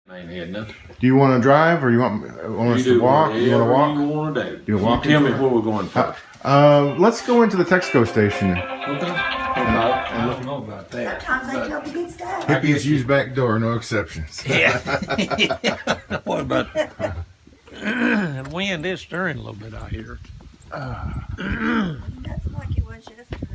Ain't had nothing. Do you want to drive, or you want us to walk? You want to walk? You want to do? You walk? Tell me where we're going first. Let's go into the Texaco station. Okay. I don't know about that. Sometimes they tell me good stuff. Hippies use back door, no exceptions. Yeah. What about the wind is stirring a little bit out here. That's like it was yesterday.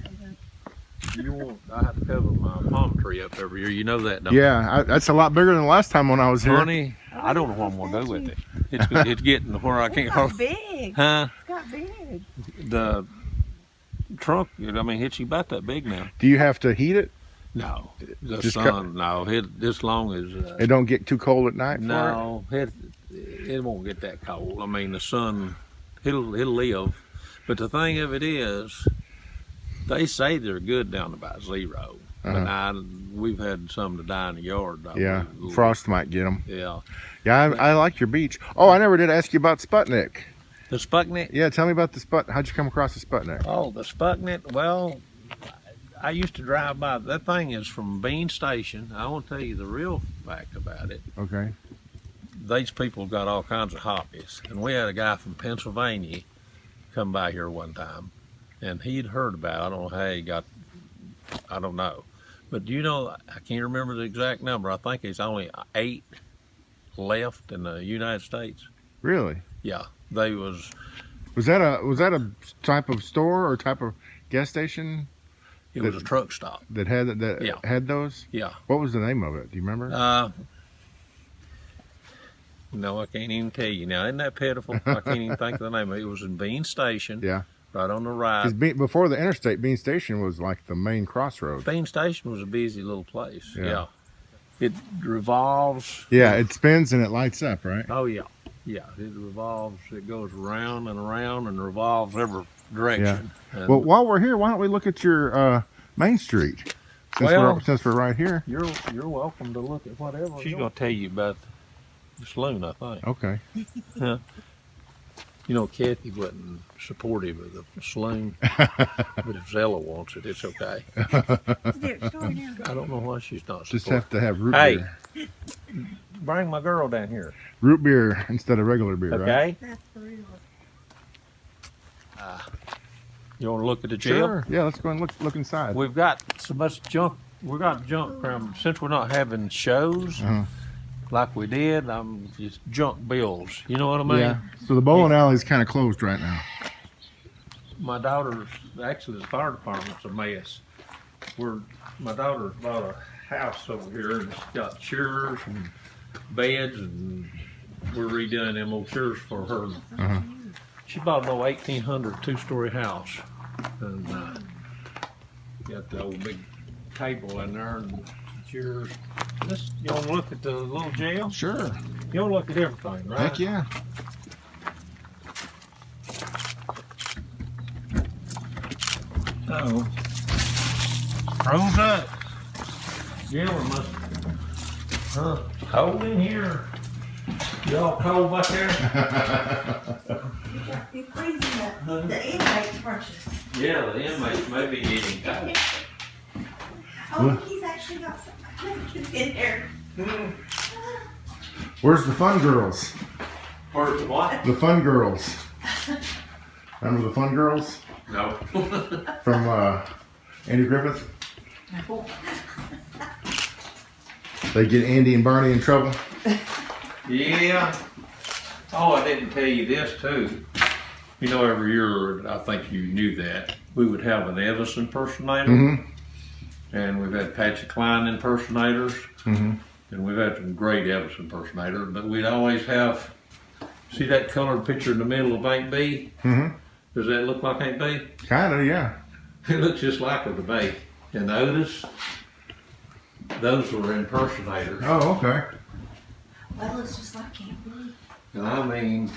I have to cover my palm tree up every year. You know that, don't you? Yeah, that's a lot bigger than the last time when I was here. Honey, I don't know what I'm gonna do with it. It's getting to where I can't. It's got big. Huh? It's got big. The trunk, I mean, it's about that big now. Do you have to heat it? No, the Just sun. No, this long as It don't get too cold at night. no, it won't get that cold. I mean, the sun, it'll live. But the thing of it is, they say they're good down about 0. But we've had some to die in the yard. Yeah, frost might get them. Yeah. Yeah, I like your beach. Oh, I never did ask you about Sputnik. The Sputnik? Yeah, tell me about the Sputnik. How'd you come across the Sputnik? Oh, the Sputnik. Well, I used to drive by. That thing is from Bean Station. I won't tell you the real fact about it. Okay. These people got all kinds of hobbies. And we had a guy from Pennsylvania come by here one time. And he'd heard about it. I don't know how he got, I don't know. But do you know, I can't remember the exact number. I think there's only 8 left in the United States. Really? Yeah. They was that a type of store or type of gas station? It was a truck stop. That had had those? Yeah. What was the name of it? Do you remember? No, I can't even tell you now. Isn't that pitiful? I can't even think of the name of it. It was in Bean Station. Yeah. Right on the right. Because before the interstate, Bean Station was like the main crossroad. Bean Station was a busy little place. Yeah. It revolves. Yeah, it spins and it lights up, right? Oh, yeah. Yeah, it revolves. It goes around and around and revolves every direction. Yeah. Well, while we're here, why don't we look at your Main Street? Since we're right here. You're welcome to look at whatever. She's going to tell you about the saloon, I think. Okay. You know, Kathy wasn't supportive of the saloon, but if Zella wants it, it's okay. I don't know why she's not supportive. Just have to have root beer. Hey, bring my girl down here. Root beer instead of regular beer, right? Okay. That's for real. You want to look at the jail? Sure. Yeah, let's go and look inside. We've got so much junk. We got junk from since we're not having shows like we did. Just junk bills. You know what I mean? Yeah. So the bowling alley is kind of closed right now. My daughter's actually the fire department's a mess. My daughter's bought a house over here and it's got chairs and beds, and we're redoing them old chairs for her. She bought an old 1800 2-story house, and got the old big table in there and chairs. You want to look at the little jail? Sure. You want to look at everything, right? Heck yeah. Uh-oh. Froze up. Jailer must. Cold in here. Y'all cold back there? You're freezing the inmates, precious. Yeah, the inmates may be getting cold. Oh, he's actually got some blankets in there. Where's the fun girls? Where's the what? The fun girls. Remember the fun girls? No. From Andy Griffith? No. They get Andy and Barney in trouble? Yeah. Oh, I didn't tell you this too. You know, every year, I think you knew that, we would have an Elvis impersonator. And we've had Patsy Cline impersonators. And we've had some great Elvis impersonators, but we'd always have, see that colored picture in the middle of Aunt B? Does that look like Aunt B? Kinda, yeah. It looks just like her to me. And Otis, those were impersonators. Oh, okay. Well, it's just like Aunt B. And I mean,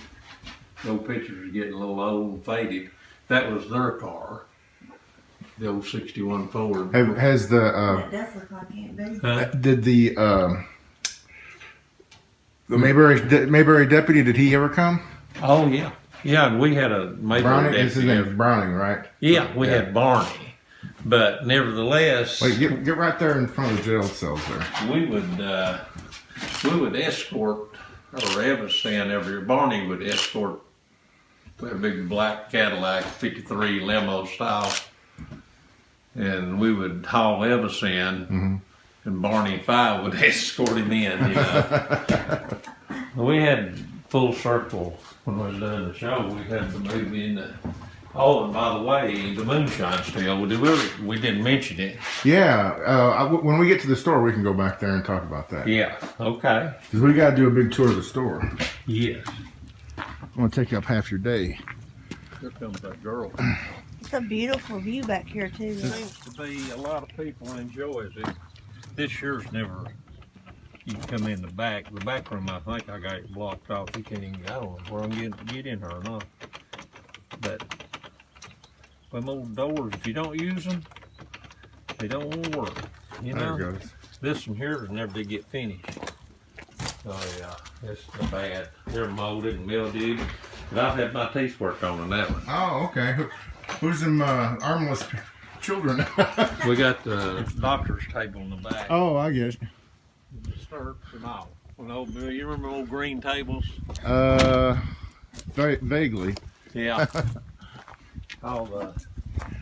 those pictures are getting a little old and faded. That was their car, the old 61 Ford. Has the That does look like Aunt B. did the Mayberry deputy, did he ever come? Oh yeah, yeah. And we had a Browning. His name is Browning, right? Yeah, we had Barney, but nevertheless, Wait, get right there in front of the jail cells there. we would we would escort, or Evan stand every year. Barney would escort. We had a big black Cadillac, 53 limo style, and we would haul Evis in, and Barney and Five would escort him in. You know, we had full circle when we was doing the show. We had the movie in the. Oh, and by the way, the Moonshine still. We didn't mention it. Yeah, when we get to the store, we can go back there and talk about that. Yeah. Okay. Because we got to do a big tour of the store. Yes. I want to take up half your day. Here comes that girl. It's a beautiful view back here too. Seems to be a lot of people enjoys it. This year's never. You can come in the back. The back room, I think I got it blocked off. You can't even. I don't know where I'm get in her or not. But them old doors, if you don't use them, they don't want to work. You know. There it goes. This one here never did get finished. Oh yeah, it's bad. They're molded and mildewed. But I've had my teeth worked on that one. Oh, okay. Who's them armless children? We got the doctor's table in the back. Oh, I get it. The stirrups and all. You remember old green tables? Vaguely. Yeah. All the.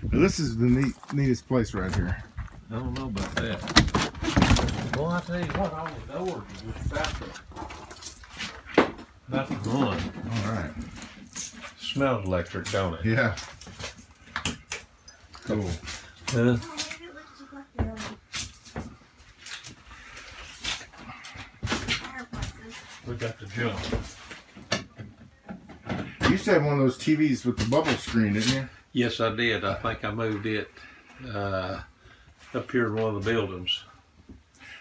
This is the neatest place right here. I don't know about that. Well, I tell you what, all the doors are just about to run. All right. Smells electric, don't it? Yeah. Cool. Uh, We got the jump. You said one of those TVs with the bubble screen, didn't you? Yes, I did. I think I moved it up here in one of the buildings.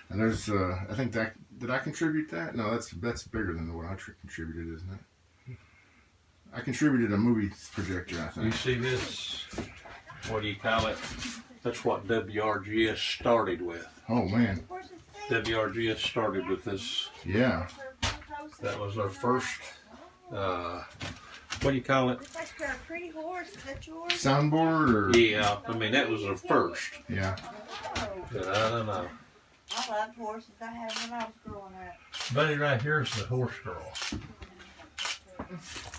And there's, I think that, did I contribute that? No, that's bigger than the one I contributed, isn't it? I contributed a movie projector, I You think. see this? What do you call it? That's what WRGS started with. Oh, man. WRGS started with this. Yeah. That was our first, what do you call it? It's like a pretty horse. Is that yours? Soundboard or? Yeah, I mean, that was our first. Yeah. But I don't know. I loved horses. I had them when I was growing up. Buddy right here is the horse girl.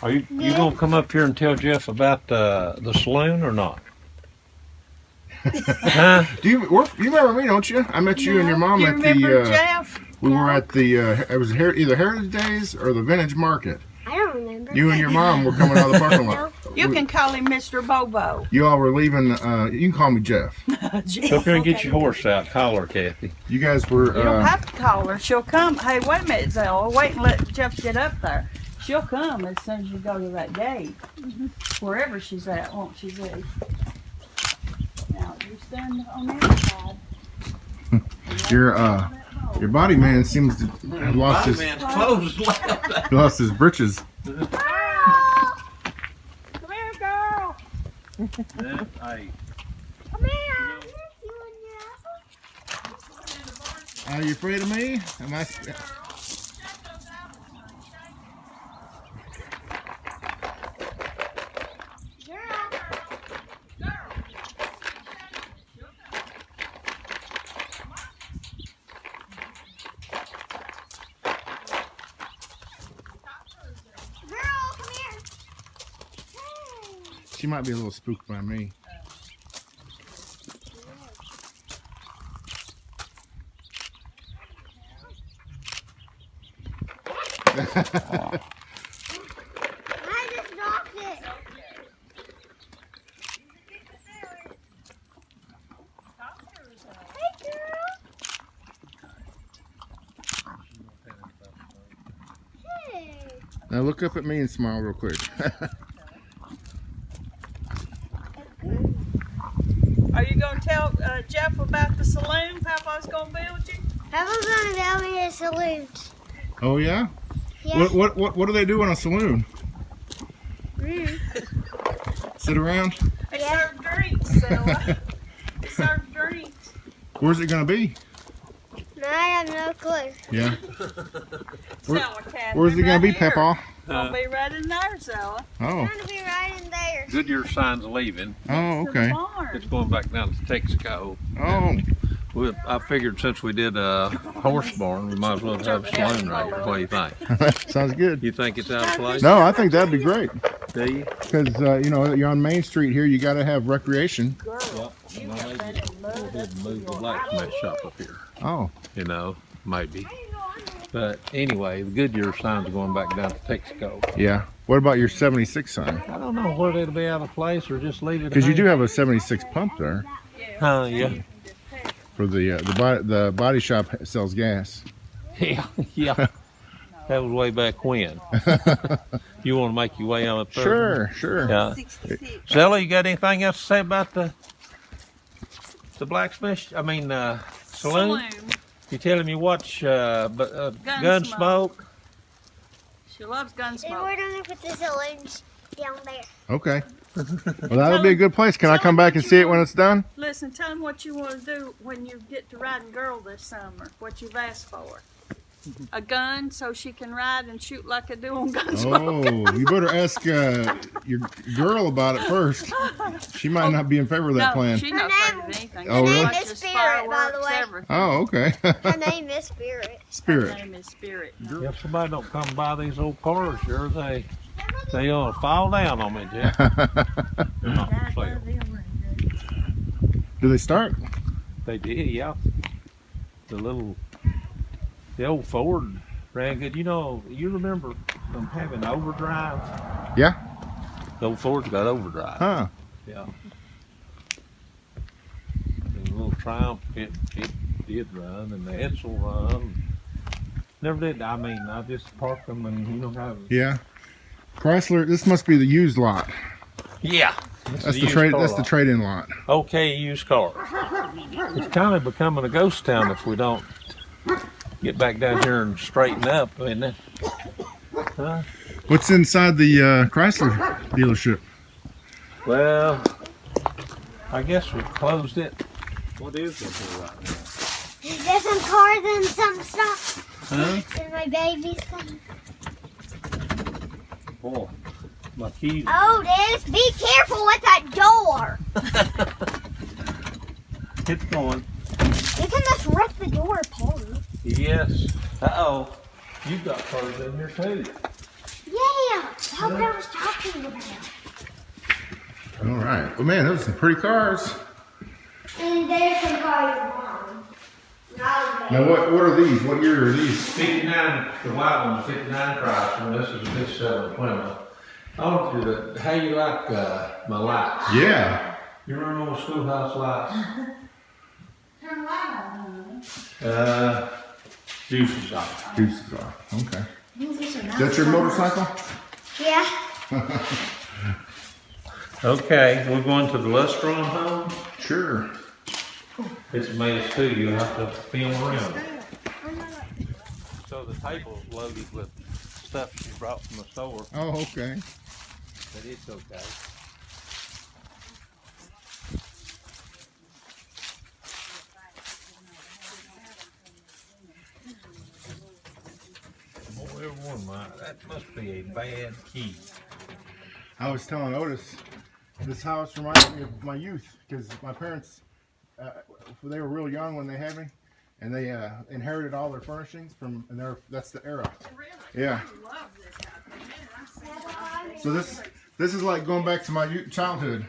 Are you gonna come up here and tell Jeff about the saloon or not? Huh? You remember me, don't you? I met you and your mom You at remember the, Jeff? we were at the, it was either Heritage Days or the Vintage Market. I don't remember. You and your mom were coming out of the parking lot. You can call him Mr. Bobo. You all were leaving, you can call me Jeff. Jeff, Go up here and get okay. your horse out. Call her, Kathy. You guys were, You don't have to call her. She'll come. Hey, wait a minute, Zella. Wait and let Jeff get up there. She'll come as soon as you go to that gate. Wherever she's at, won't she, Z? Now, you stand on that side. your body man seems to have lost his, man's clothes left. lost his britches. Girl! Come here, girl. Hey, Come here. Are you afraid of me? Am I? She might be a little spooked by me. I just knocked it. Hey, girl. Hey. Now look up at me and smile real quick. Are you going to tell Jeff about the saloon? Papa's going to build you? Papa's gonna build me a saloon. Oh yeah? Yeah. What do they do in a saloon? Sit around? They Yeah. serve drinks, Stella. They serve drinks. Where's it gonna be? No, I have no clue. Yeah. Where- Stella, Kathy, Where's it gonna be, right here. Peppa? Gonna be right in there, Stella. Oh. It's gonna be right in there. Goodyear sign's leaving. Oh, The okay. barn. It's going back down to Texaco. Oh. I figured since we did a horse barn, we might as well have a saloon right here. What do you think? Sounds good. You think it's out of place? No, I think that'd be great. Do you? Because, you know, you're on Main Street here. You got to have recreation. Girl, Yep. you Well, maybe better we'll love go ahead that and move the food. blacksmith shop up here. Oh, You know, maybe. But anyway, the Goodyear signs are going back down to Texaco. yeah. What about your 76 sign? I don't know whether it'll be out of place or just leave it. Because you do hang. have a 76 pump there Yeah. for the body shop sells gas. Yeah. That was way back when. You want to make your way on up there? Sure. Yeah. 66. Zella, you got anything else to say about the blacksmith? I mean, saloon? You telling me watch Gunsmoke? She loves And Gunsmoke. we're gonna put the saloon down there. Okay. Well, that'll be a good place. Can I come back and see it when it's done? Listen, tell them what you want to do when you get to riding girl this summer. What you've asked for. A gun so she can ride and shoot like I do on Gunsmoke. Oh, you better ask your girl about it first. She might not be in favor of that plan. She's not afraid of anything. Oh, She really? watches Spirit, by the fireworks, way. everything. Oh, okay. Her name is Spirit. Her Spirit. name is Spirit. If somebody don't come by these old cars, sure they gonna fall down on me, Jeff. They're not for sale. Do they start? They did, yeah. The old Ford ran good. You know, you remember them having overdrive? Yeah. The old Ford's got overdrive. Huh. Yeah. The little Triumph, it did run, and the Edsel run. Never did. I mean, I just parked them, and you know how. Yeah. Chrysler. This must be the used lot. Yeah. That's the trade. That's the trade-in lot. Okay, used car. It's kind of becoming a ghost town if we don't get back down here and straighten up, isn't it? Huh? What's inside the Chrysler dealership? Well, I guess we closed it. What is it here right now? There's some cars and some stuff. Huh? And my baby's thing. Boy, my keys. Otis, be careful with that door. It's going. You can just rip the door apart. Yes. Uh-oh. You got cars in here too. Yeah, that's what I was talking about. All right. Well, man, those are some pretty cars. And there's some cars mom. Now, what are these? What year are these? 59, the white one's 59 Chrysler, this is a 57 Plymouth. I want you to, how you like my lights? Yeah. You remember those schoolhouse lights? Turn the light on. Juices off. Deuces off. Okay. These are nice. That's your motorcycle? Yeah. Okay, we're going to the Lustron home. Sure. It's a maze too, you have to film around. So the table's loaded with stuff she brought from the store, Oh, okay. but it's okay. Boy, everyone might. That must be a bad key. I was telling Otis, this house reminds me of my youth because my parents, they were real young when they had me, and they inherited all their furnishings from, and that's the era. Yeah. I love this house. Man, I see So this is like going back to my childhood.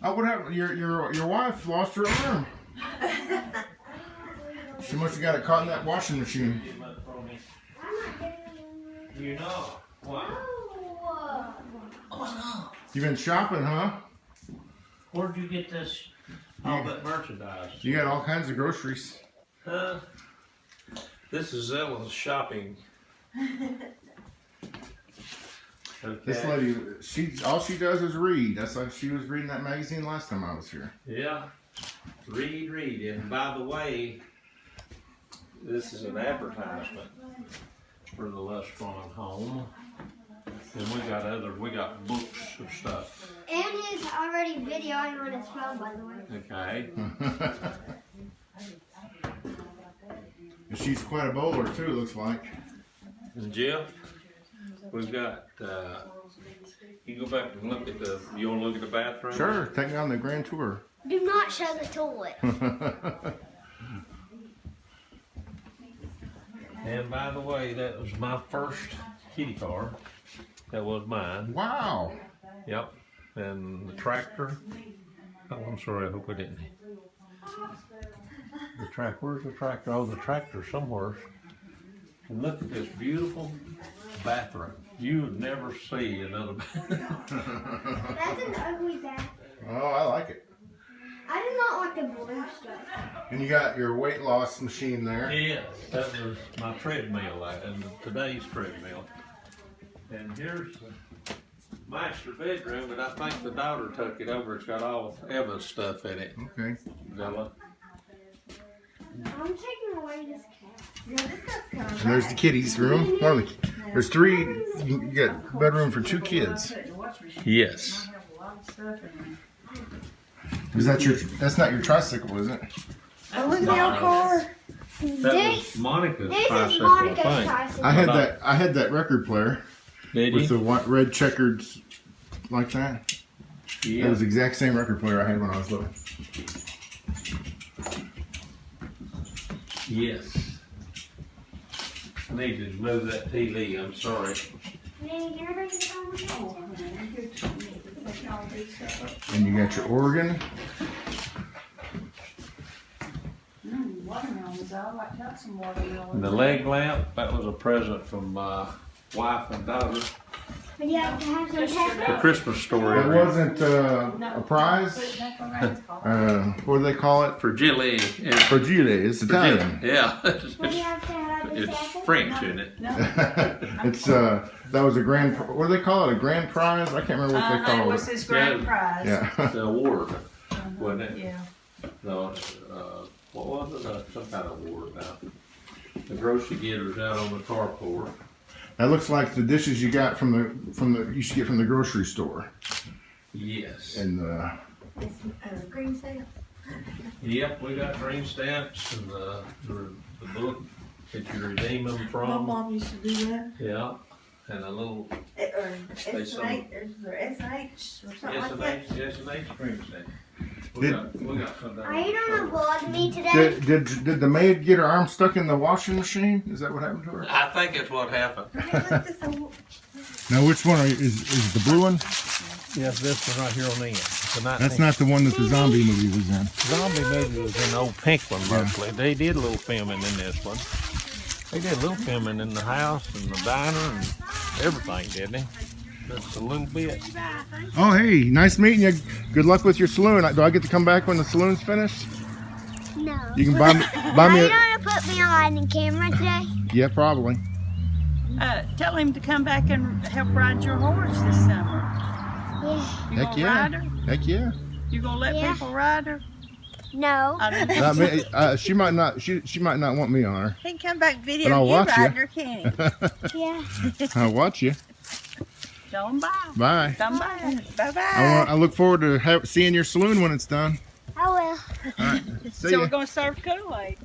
Oh, what happened? Your wife lost her arm. She must have got it caught in that washing machine. You know what? You been shopping, huh? Where'd you get this? All that merchandise? You got all kinds of groceries. Huh? This is Zella's shopping. Okay. This lady, all she does is read. That's like she was reading that magazine last time I was here. Yeah. Read. And by the way, this is an advertisement for the Lustron home. And we got books of stuff. And he's already videoing on his phone, by the way. Okay. And she's quite a bowler too, it looks like. And Jeff, we've got, you go back and look at you want to look at the bathroom? Sure, take me on the grand tour. Do not show the toilet. And by the way, that was my first kitty car. That was mine. Wow. Yep. And the tractor. Oh, I'm sorry. I hope I didn't. The track. Where's the tractor? Oh, the tractor somewhere. And look at this beautiful bathroom. You would never see another bathroom. That's an ugly bathroom. Oh, I like it. I do not like the blue stuff. And you got your weight loss machine there. Yes, that was my treadmill and today's treadmill. And here's the master bedroom, and I think the daughter took it over. It's got all Eva's stuff in it. Okay. Zilla. I'm taking away this cat. And there's the kitties' room. There's three. You got bedroom for 2 kids. Yes. Is that your? That's not your tricycle, is it? Oh, look at your car. That was Monica's This is tricycle, Monica's I think. tricycle. I had that record player Did with you? the white, red checkered like that. It Yeah. was the exact same record player I had when I was little. Yes. I need to move that TV. I'm sorry. And you got your organ. Watermelons. I like to have some watermelons. And the leg lamp, that was a present from my wife and daughter. But you have to have some The pepper. Christmas story. It wasn't a prize. What do they call it? Fragile. Fragile. It's Italian. Yeah. What do you have to have this It's apple? French, isn't it? It's that was a grand. What do they call it? A grand prize? I can't remember what they It call was it. his grand Yeah. prize. Yeah. The award, wasn't it? Yeah. No, what was it? Some kind of award now. The grocery getters out on the carport. That looks like the dishes you got from the you used to get from the grocery store. Yes. And Green stamp. Yep, we got green stamps and the book that you redeem them My from. mom used to do that. Yeah. And a little S&H or S&H or something like that. S&H green stamp. We Did- got some down Are you there. gonna vlog me today? did the maid get her arm stuck in the washing machine? Is that what happened to her? I think it's what happened. Now, which one is the blue one? Yes, this one right here on the end. That's not the one that the zombie movie was in. Zombie movie was in the old pink one mostly. They did a little filming in this one. They did a little filming in the house and the diner and everything, didn't they? Just a little bit. Oh, hey, nice meeting you. Good luck with your saloon. Do I get to come back when the saloon's finished? No. You can buy me Are you a. gonna put me on the camera today? Yeah, probably. Tell him to come back and help ride your horse this summer. Yeah. You Heck gonna yeah. ride her? Heck yeah. You gonna let Yeah. people ride her? No. I don't I mean, she might not. She might not want me on her. He can come back video But I'll you watch you. riding her, can't he? Yeah. I'll watch you. Tell him bye. Bye. Come by. Bye-bye. I look forward to seeing your saloon when it's done. I will. All right. See So we're ya. gonna serve Kool-Aid.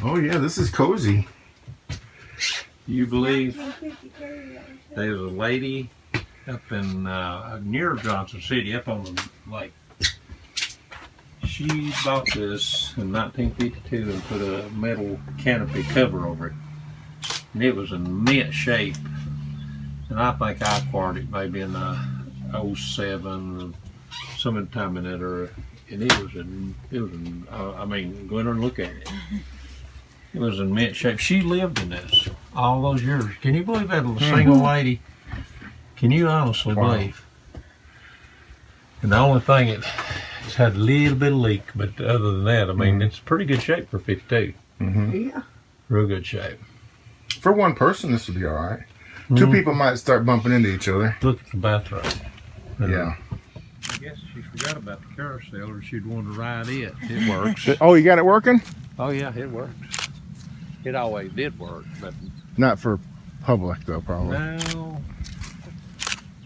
Oh yeah, this is cozy. You believe there's a lady up in near Johnson City, up on the lake. She bought this in 1952 and put a metal canopy cover over it. And it was in mint shape. And I think I acquired it maybe in 07 or sometime in that era. And it was in I mean, go in there and look at it. It was in mint shape. She lived in this all those years. Can you believe that a single lady? Can you honestly believe? And the only thing, it's had a little bit of leak, but other than that, I mean, it's pretty good shape for 52. Yeah. Real good shape. For one person, this would be all right. Two people might start bumping into each other. Look at the bathroom. And Yeah. I guess she forgot about the carousel, or she'd want to ride it. It works. Oh, you got it working? Oh yeah, it works. It always did work, but Not for public though, probably. now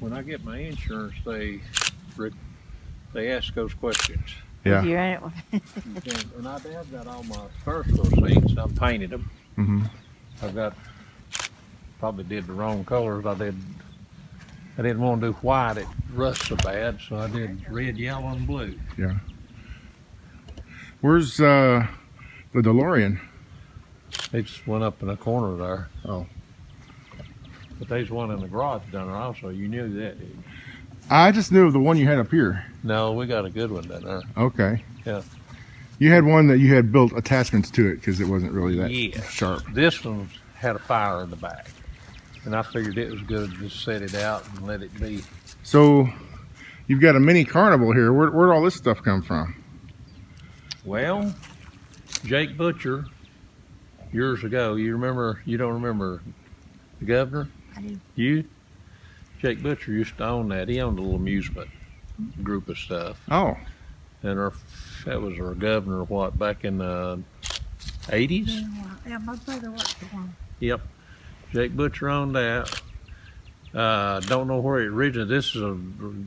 when I get my insurance, they ask those questions. Yeah. With your antler. And I've got all my Carousel seats. I'm painted them. Mm-hmm. I've got, probably did the wrong colors. I didn't want to do white. It rusts so bad, so I did red, yellow, and blue. Yeah. Where's the DeLorean? It just went up in the corner there. Oh. But there's one in the garage down there also. You knew that, didn't you? I just knew of the one you had up here. No, we got a good one down there. Okay. Yeah. You had one that you had built attachments to it because it wasn't really that Yeah. sharp. This one had a fire in the back. And I figured it was good to just set it out and let it be. So you've got a mini carnival here. Where'd all this stuff come from? Well, Jake Butcher, years ago, you don't remember the governor? I do. You? Jake Butcher used to own that. He owned a little amusement group of stuff. Oh. And that was our governor, back in the 80s? Yeah, my brother worked for one. Yep. Jake Butcher owned that. Don't know where it originated. This is a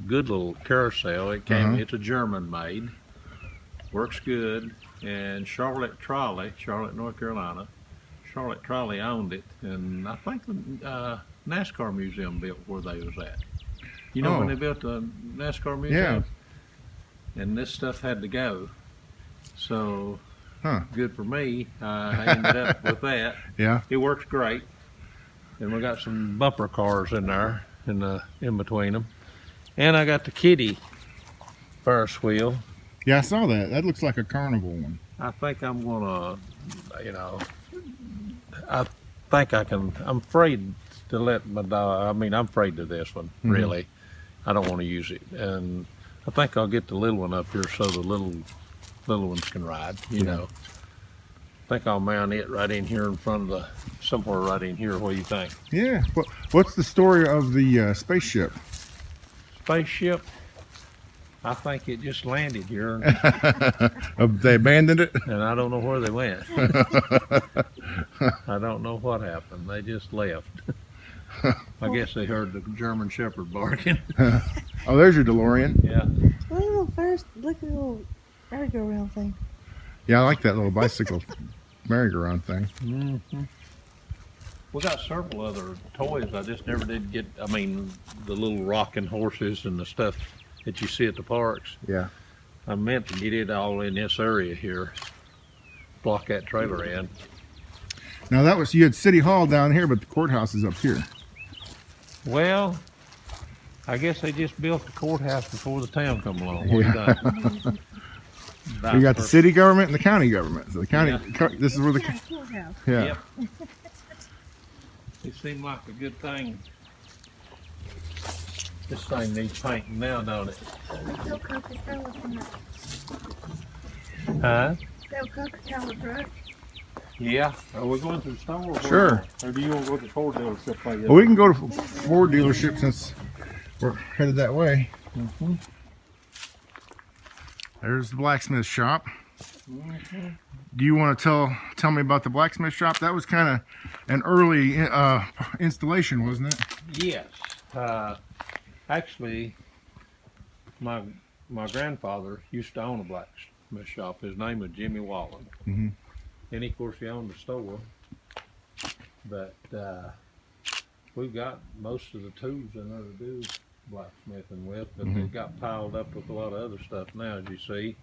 good little carousel. It's a German made. Works good. And Charlotte, North Carolina. Charlotte Trolley owned it. And I think the NASCAR museum built where they was at. You know when they built the NASCAR museum? Yeah. And this stuff had to go. So good for me. I ended up with that. Yeah. It works great. And we got some bumper cars in there, in between them. And I got the kiddie Ferris wheel. Yeah, I saw that. That looks like a carnival one. I think I'm gonna, I think I can. I'm afraid to let my dog. I'm afraid of this one. Really, I don't want to use it, and I think I'll get the little one up here so the little ones can ride. You know. I think I'll mount it right in here in front of somewhere right in here. What do you think? Yeah. What's the story of the spaceship? Spaceship? I think it just landed here. They abandoned it? And I don't know where they went. I don't know what happened. They just left. I guess they heard the German Shepherd barking. Oh, there's your DeLorean. Yeah. Look at the little merry-go-round thing. Yeah, I like that little bicycle merry-go-round thing. Mm-hmm. We got several other toys. I just never did get, the little rocking horses and the stuff that you see at the parks. Yeah. I meant to get it all in this area here. Block that trailer in. Now you had City Hall down here, but the courthouse is up here. Well, I guess they just built the courthouse before the town come along. What do you think? You got the city government and the county government. So the county, this is where the Courthouse. yeah. Yep. It seemed like a good thing. This thing needs painting now, don't it? Sell Coca-Cola from that. Huh? Sell Coca-Cola truck. Yeah. Are we going to the store? Sure. Or do you want to go to the Ford dealership like that? Well, we can go to Ford dealership since we're headed that way. Mm-hmm. There's the blacksmith shop. Mm-hmm. Do you want to tell me about the blacksmith shop? That was kind of an early installation, wasn't it? Yes. Actually, my grandfather used to own a blacksmith shop. His name was Jimmy Wallen. Mm-hmm. And of course, he owned the store. But we've got most of the tools in there to do blacksmithing with, but they got piled up with a lot of other stuff now, as you see.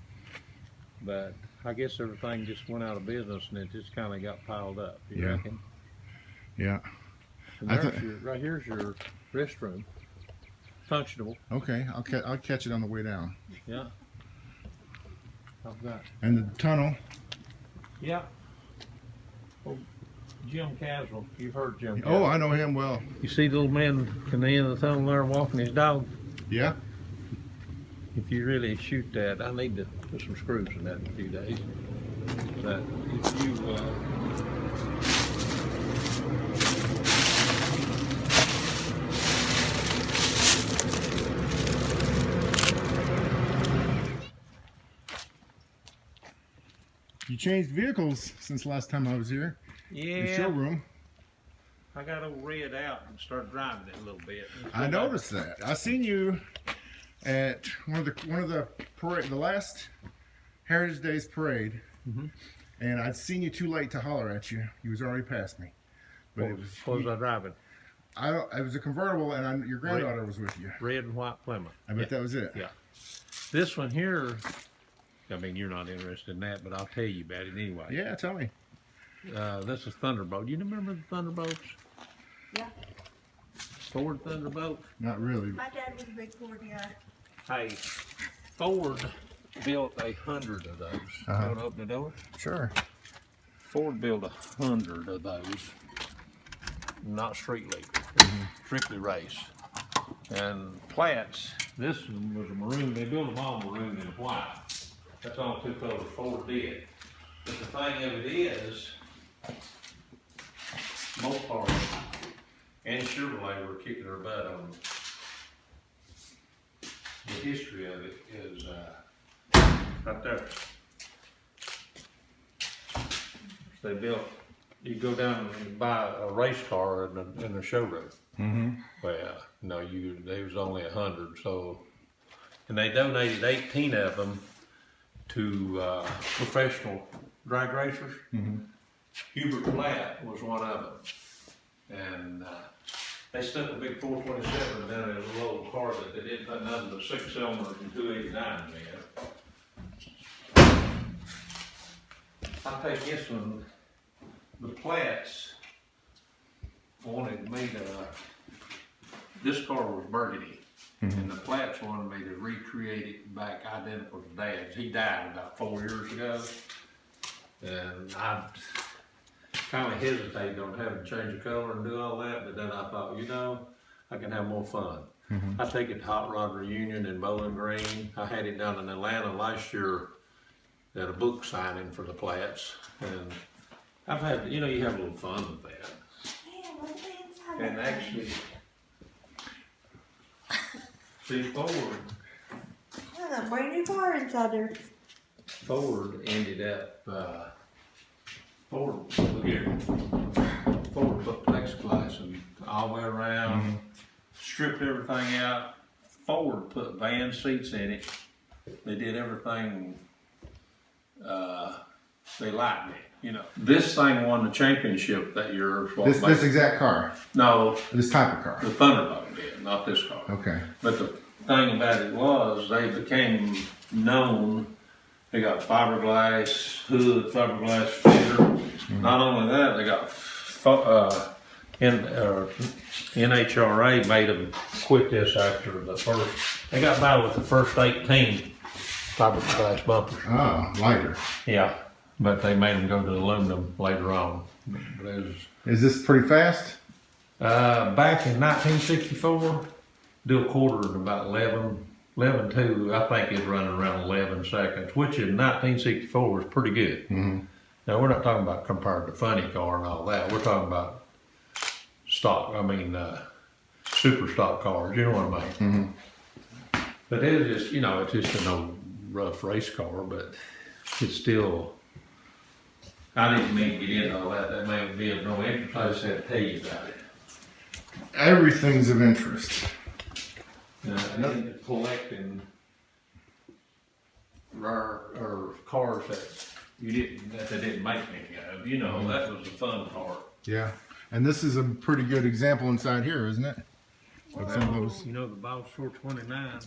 But I guess everything just went out of business and it just kind of got piled up. You reckon? Yeah. And right here's your restroom. Functional. Okay, I'll catch it on the way down. Yeah. I've got. And the tunnel. Yeah. Oh, Jim Caswell. You've heard Jim Caswell. Oh, I know him well. You see the little man in the end of the tunnel there walking his dog? Yeah. If you really shoot that, I need to put some screws in that in a few days. But if you You changed vehicles since last time I was here. yeah, The showroom. I got old Red out and started driving it a little bit. I noticed that. I seen you at one of the parade, the last Heritage Days parade, and I'd seen you too late to holler at you. You was already past me. But What was I driving? It was a convertible, and your granddaughter was with you. Red and white Plymouth. I bet that was it. Yeah. This one here, I mean, you're not interested in that, but I'll tell you about it anyway. Yeah, tell me. This is Thunderbolt. You remember the Thunderbolts? Yeah. Ford Thunderbolt? Not really. My dad was a big Ford guy. Hey, Ford built 100 of those. You want to open the door? Sure. Ford built 100 of those. Not street legal, strictly race. And Platts, this one was a maroon. They built them all maroon and white. That's all two colors Ford did. But the thing of it is, Mopar and Chevrolet were kicking their butt on the history of it is right there. They built, you go down and buy a race car in the showroom. Well, no, there was only 100, so, and they donated 18 of them to professional drag racers. Hubert Platt was one of them, and they stuck a big 427 down in a little car that they didn't put nothing but 6 cylinders and 289s in. I'll take this one. The Platts wanted me to, this car was burgundy, and the Platts wanted me to recreate it back identical to Dad's. He died about 4 years ago, and I kind of hesitated on having to change the color and do all that, but then I thought, you know, I can have more fun. I take it to Hot Rod Reunion in Bowling Green. I had it down in Atlanta last year at a book signing for the Platts, and I've had, you know, you have a little fun with that. Yeah, what's inside And that actually, see, Ford There's a brand new car inside there. ended up, Ford, look here, Ford put plexiglass all the way around, stripped everything out. Ford put van seats in it. They did everything, they liked it, you know. This thing won the championship that year. This exact car. No, This type of car. the Thunderbolt did, not this car. Okay. But the thing about it was they became known. They got fiberglass hood, fiberglass fender. Not only that, they got NHRA made them quit this after the first. They got by with the first 18 fiberglass bumpers. Oh, lighter. Yeah, but they made them go to aluminum later on. But it was, Is this pretty fast? back in 1964, do a quarter in about 11.2, I think it's running around 11 seconds, which in 1964 was pretty good. Now, we're not talking about compared to funny car and all that. We're talking about stock, super stock cars, you know what I mean? But it is just, you know, it's just an old rough race car, but it's still, I didn't mean to get into all that. That may be of no interest. I just had to tell you about it. Everything's of interest. I need to collecting rare or cars that they didn't make any of. You know, that was the fun part. Yeah. And this is a pretty good example inside here, isn't it? Of some of those. You know the Boss 429.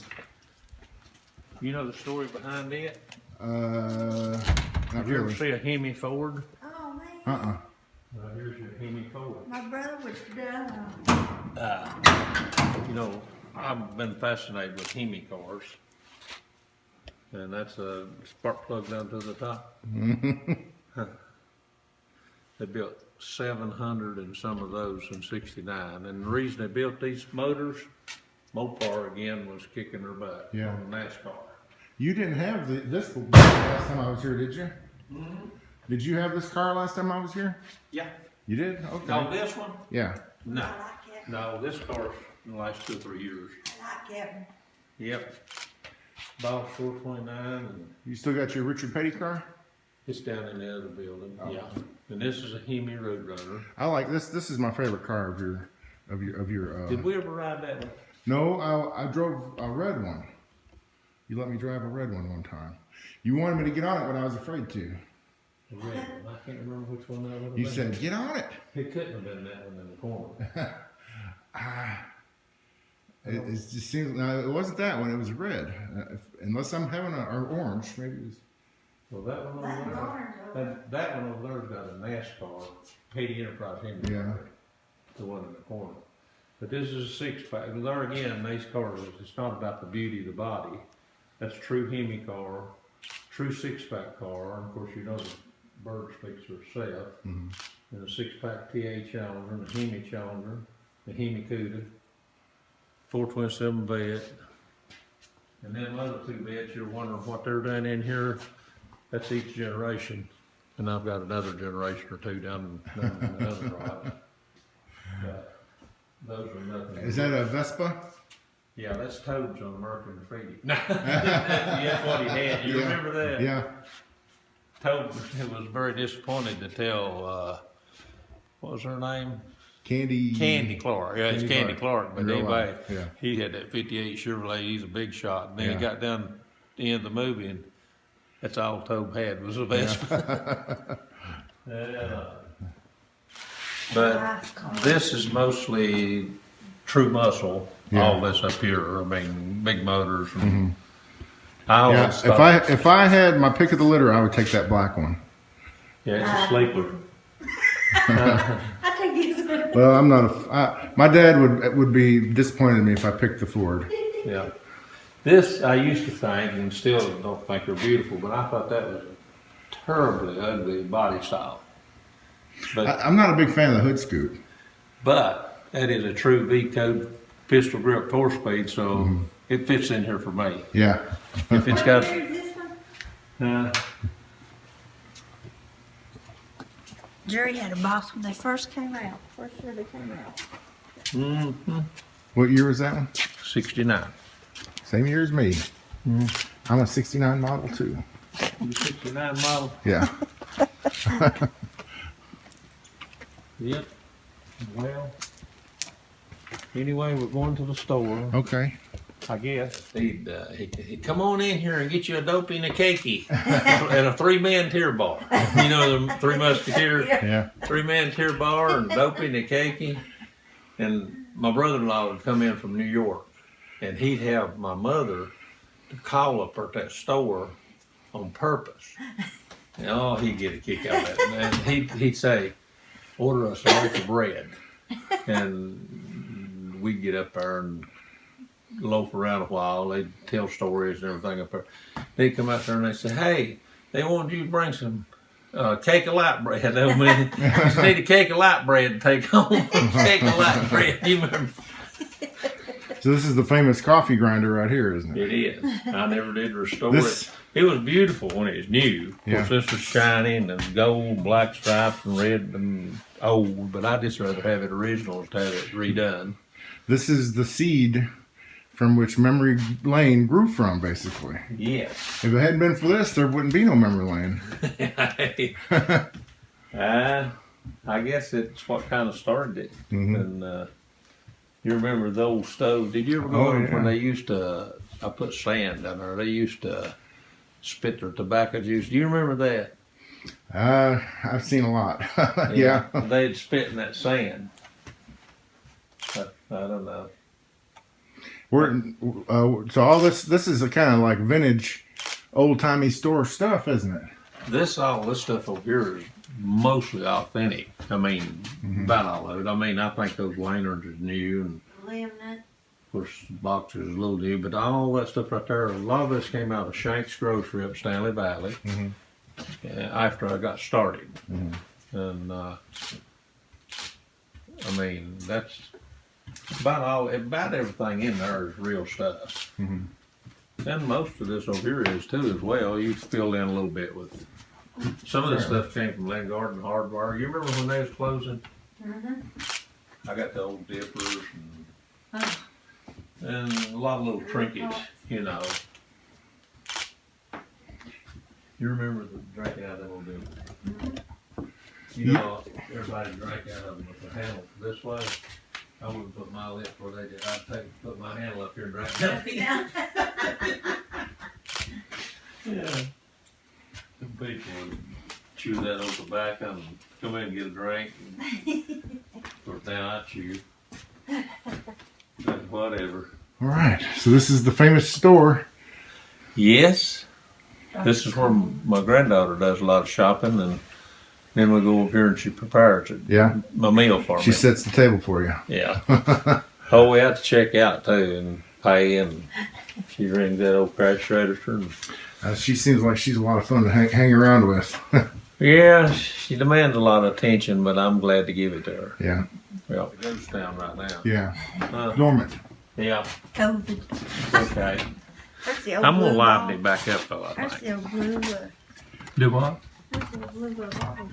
You know the story behind it? Not Did you ever really. see a Hemi Ford? Oh, man. Here's your Hemi Ford. My brother was done. You know, I've been fascinated with Hemi cars. And that's a spark plug down to the top. They built 700 and some of those in '69. And the reason they built these motors, Mopar again was kicking their butt Yeah. on NASCAR. You didn't have this last time I was here, did you? Did you have this car last time I was here? Yeah. You did? Okay. Oh, this one? Yeah. No. I like it. No, this car's in the last 2 or 3 years. I like it. Yep. Boss 429, and You still got your Richard Petty car? it's down in the other building. Oh. Yeah. And this is a Hemi Roadrunner. I like this. This is my favorite car of your. Did we ever ride that one? No, I drove a red one. You let me drive a red one time. You wanted me to get on it when I was afraid to. The red one. I can't remember which one that would have You been. said, get on it. It couldn't have been that one in the corner. It just seems, no, it wasn't that one, it was red. Unless I'm having or orange, maybe it was. Well, that one over there, that one over there's got a NASCAR, Haiti Enterprise Hemi. Yeah. The one in the corner. But this is a 6-pack. And there again, these cars, it's not about the beauty of the body. That's a true Hemi car, true 6-pack car. And of course, you know the bird speaks for itself. Mm-hmm. And the 6-pack TA Challenger, and the Hemi Challenger, the Hemi Cuda, 427 bed. And then the other 2 beds, you're wondering what they're doing in here. That's each generation. And I've got another generation or 2 down in the other garage. But those are nothing. Is that a Vespa? Yeah, that's Toads on American Graffiti. That's what he had. You remember that? Yeah. Toad was very disappointed to tell, what was her name? Candy Clark. Yeah, it's Candy Clark. But anyway, he had that 58 Chevrolet. He's a big shot. And then he got down to the end of the movie, and that's all Toad had was a Vespa. But this is mostly true muscle. All this up here. I mean, big motors. And I always thought, if I had my pick of the litter, I would take that black one. yeah, it's a sleeper. I think it's good. Well, I'm not my dad would be disappointed in me if I picked the Ford. Yeah. This I used to think, and still don't think they're beautiful, but I thought that was a terribly ugly body style. But I'm not a big fan of the hood scoop. But that is a true V-code pistol grip 4-speed, so it fits in here for me. Yeah. If it's got, Where is this one? Jerry had a box when they first came out. First year they came out. What year was that one? 69. Same year as me. I'm a 69 model too. You 69 model? Yeah. Yep. Well, anyway, we're going to the store. Okay. I guess. He'd come on in here and get you a dopey and a cakey and a 3-man tier bar. You know, the 3 Musketeers? Yeah. 3-man tier bar and dopey and a cakey. And my brother-in-law would come in from New York, and he'd have my mother to call up at that store on purpose. And oh, he'd get a kick out of that. And he'd say, order us a loaf of bread. And we'd get up there and loaf around a while. They'd tell stories and everything up there. They'd come out there and they'd say, hey, they wanted you to bring some cake of light bread. I mean, just need a cake of light bread to take home. Cake of light bread. You remember? So this is the famous coffee grinder right here, isn't it? It is. I never did restore it. It was beautiful when it was new. Of course, this was shiny and gold, black stripes, and red and old. But I just rather have it original to have it redone. This is the seed from which Memory Lane grew from, basically. Yes. If it hadn't been for this, there wouldn't be no Memory Lane. I guess it's what kind of started it. And you remember the old stove? Did you ever go in when they used to? I put sand down there. They used to spit their tobacco juice. Do you remember that? I've seen a lot. Yeah. They'd spit in that sand. I don't know. So all this is a kind of like vintage, old timey store stuff, isn't it? All this stuff over here is mostly authentic. I mean, about all of it. I mean, I think those lanterns is new, and Laminate. of course, the box is a little new, but all that stuff right there, a lot of this came out of Shank's Grocery up Stanley Valley after I got started. And I mean, that's about everything in there is real stuff. And most of this over here is too as well. You filled in a little bit with some of this stuff came from Land Garden Hardware. You remember when they was closing? I got the old dippers and a lot of little trinkets, you know. You remember the drinking out of them old dippers? You know, everybody drank out of them with the handle this way. I wouldn't put my lips where they did. I'd put my handle up here and drink down. Yeah. The people would chew that old tobacco and come in and get a drink. Of course, now I chew. But whatever. All right. So this is the famous store. Yes. This is where my granddaughter does a lot of shopping, and then we go over here and she prepares it. Yeah. My meal for me. She sets the table for you. Yeah. Oh, we have to check out too and pay, and she rings that old cash register. And, She seems like she's a lot of fun to hang around with. yeah, she demands a lot of attention, but I'm glad to give it to her. Yeah. Well, it goes down right now. Yeah. Dormant. Yeah. COVID. Okay. That's the old I'm gonna blue liven ball. it back up though, I That's think. the old blue. Do what? That's the old blue bottle.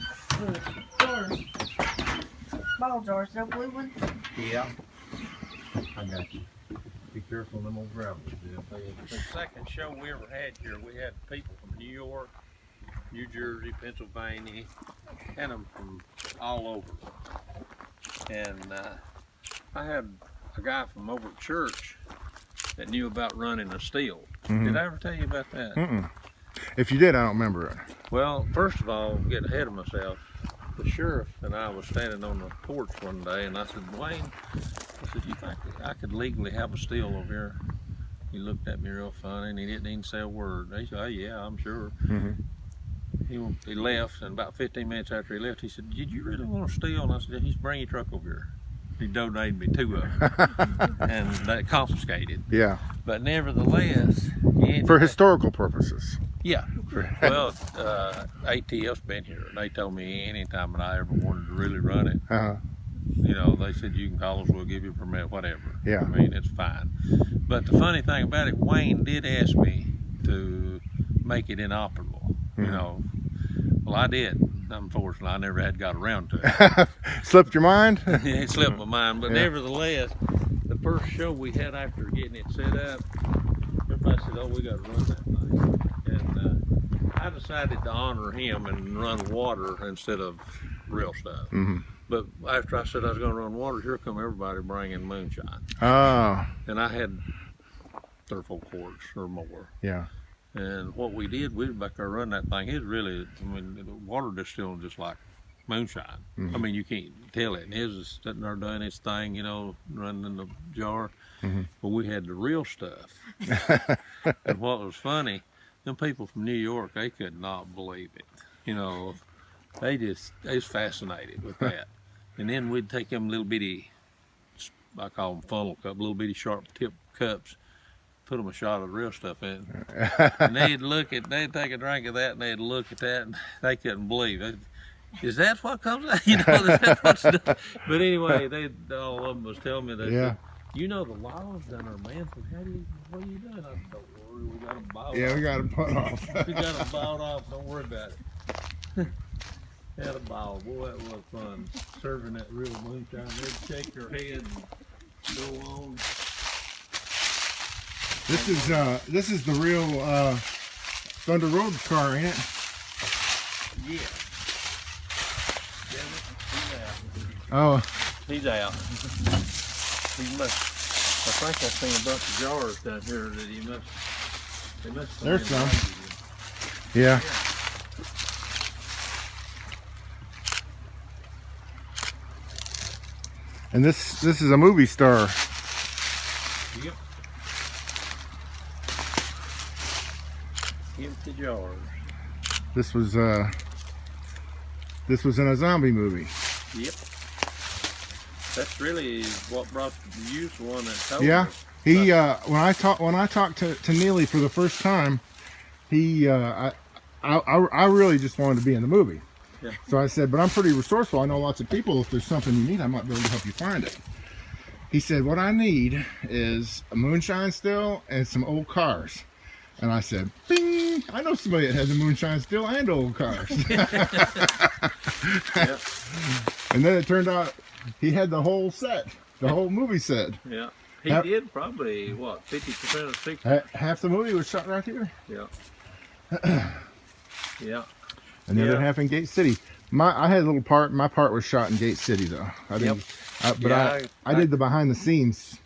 Jars. Ball jars. No blue ones. Yeah. I got you. Be careful of them old gravels. The second show we ever had here, we had people from New York, New Jersey, Pennsylvania, and them from all over. And I had a guy from over at church that knew about running a still. Did I ever tell you about that? Mm-mm. If you did, I don't remember it. Well, first of all, getting ahead of myself, the sheriff and I was standing on the porch one day, and I said, Wayne, I said, you think I could legally have a still over here? He looked at me real funny, and he didn't even say a word. He said, oh, yeah, I'm sure. He left, and about 15 minutes after he left, he said, did you really want to steal? And I said, he's bring your truck over here. He donated me 2 of them, and they confiscated. Yeah. But nevertheless, For historical purposes. yeah. Well, ATF's been here, and they told me anytime that I ever wanted to really run it, Uh-huh. you know, they said you can call us, we'll give you a permit, whatever. Yeah. I mean, it's fine. But the funny thing about it, Wayne did ask me to make it inoperable. You know, well, I did. Unfortunately, I never had got around to it. Slipped your mind? It slipped my mind, but Yeah. nevertheless, the first show we had after getting it set up, everybody said, "Oh, we got to run that thing," and I decided to honor him and run water instead of real stuff. But after I said I was going to run water, here come everybody bringing moonshine, Oh, and I had 3 or 4 quarts or more. yeah. And what we did, we was back there running that thing. It's really, I mean, the water distilling just like moonshine. I mean, you can't tell it. And his is sitting there doing its thing, you know, running in the jar. But we had the real stuff. And what was funny, them people from New York, they could not believe it. You know, they was fascinated with that. And then we'd take them little bitty, I call them funnel cup, little bitty sharp tip cups, put them a shot of the real stuff in, and they'd take a drink of that, and they'd look at that, and they couldn't believe it. Is that what comes out? You know, is that what's done? But anyway, all of them was telling me that. Yeah. You know the laws down there, man. So what are you doing? I said, don't worry, we got them bought Yeah, off. we got to put off. We got them bought off. Don't worry about it. Had a ball. Boy, that was fun. Serving that real moonshine. They'd shake their head and go on. This is the real Thunder Road car, ain't it? Yeah. Oh, He's out. He must. I think I've seen a bunch of jars down here that he must. They must. There's some. yeah. And this is a movie star. Yep. Empty jars. This was in a zombie movie. Yep. That's really what brought you to one that told Yeah. me. He when I talked to Neely for the first time, he I really just wanted to be in the movie. Yeah. So I said, but I'm pretty resourceful. I know lots of people. If there's something you need, I might be able to help you find it. He said, what I need is a moonshine still and some old cars. And I said, bing, I know somebody that has a moonshine still and old cars. Yep. And then it turned out he had the whole set, the whole movie set. Yeah. He Yep. did probably what 50% of 60. Half the movie was shot right here. Yeah. Yeah. And the other Yeah. half in Gate City. I had a little part. My part was shot in Gate City, though. I didn't. But Yeah, I did the behind the scenes.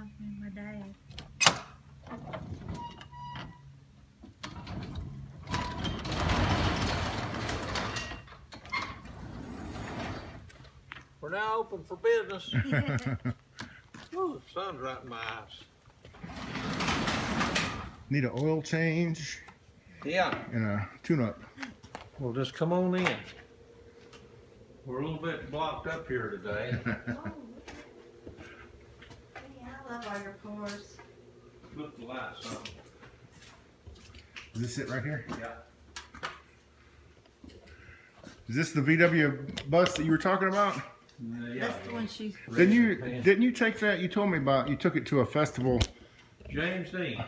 reminds me of my dad. We're now open for business. Ooh, the sun's right in my eyes. Need an oil change Yeah. and a tune-up. Well, just come on in. We're a little bit blocked up here today. Yeah, I love all your cars. Look the lights on. Is this it right here? Yeah. Is this the VW bus that you were talking about? Yeah. That's the one she. Didn't you take that? You told me about. You took it to a festival James Dean.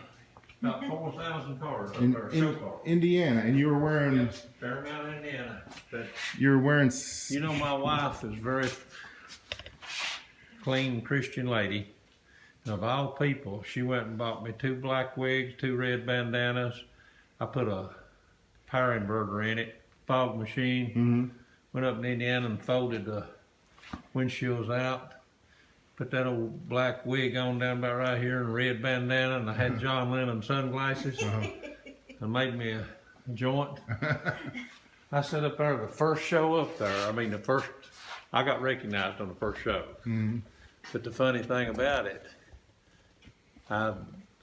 About 4,000 cars up in, there, show car. Indiana, and you were wearing. Yep, Fairmount, Indiana. But You were wearing. you know, my wife is a very clean Christian lady. And of all people, she went and bought me 2 black wigs, 2 red bandanas. I put a power inverter in it, fog machine. Mm-hmm. Went up in Indiana and folded the windshields out. Put that old black wig on down about right here and red bandana, and I had John Lennon sunglasses. And made me a joint. I sat up there the first show up there. I mean, I got recognized on the first show. Mm-hmm. But the funny thing about it, I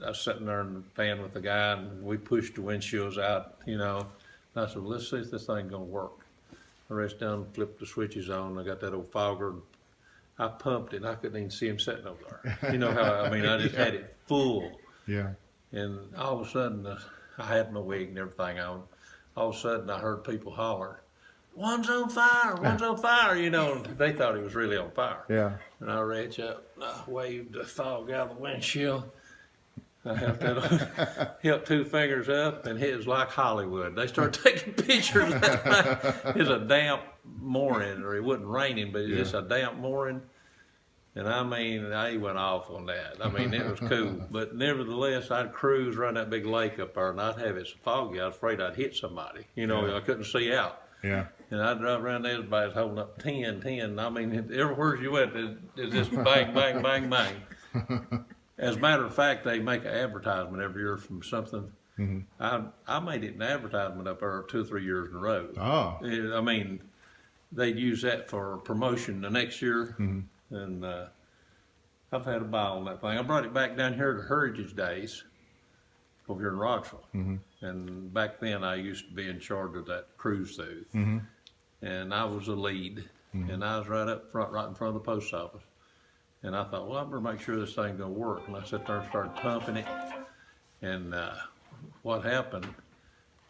was sitting there in the van with the guy, and we pushed the windshields out, you know. And I said, well, let's see if this thing gonna work. I raced down, flipped the switches on. I got that old fogger. I pumped it, and I couldn't even see him sitting over there. You know how, I mean, I just had it full. Yeah. And all of a sudden, I had my wig and everything on. All of a sudden, I heard people holler, "One's on fire, one's on fire," you know. They thought he was really on fire. Yeah. And I reached up, and I waved the fog out of the windshield. I held 2 fingers up, and it was like Hollywood. They started taking pictures of that thing. It was a damp morning, or it wasn't raining, but it was just a damp morning. And I mean, I went off on that. I mean, it was cool. But nevertheless, I'd cruise around that big lake up there, and I'd have it so foggy, I was afraid I'd hit somebody. You know, I couldn't see out. Yeah. And I'd drive around there, everybody's holding up 10. I mean, everywhere you went, it's just bang, bang, bang, bang. As a matter of fact, they make an advertisement every year from something. Mm-hmm. I made it an advertisement up there 2 or 3 years in a row. Oh. I mean, they'd use that for promotion the next year. Mm-hmm. And I've had a ball on that thing. I brought it back down here to Heritage Days over here in Rogersville. Mm-hmm. And back then I used to be in charge of that cruise through. Mm-hmm. And I was the lead. Mm-hmm. And I was right up front, right in front of the post office. And I thought, well, I better make sure this thing's gonna work. And I sat there and started pumping it. And what happened,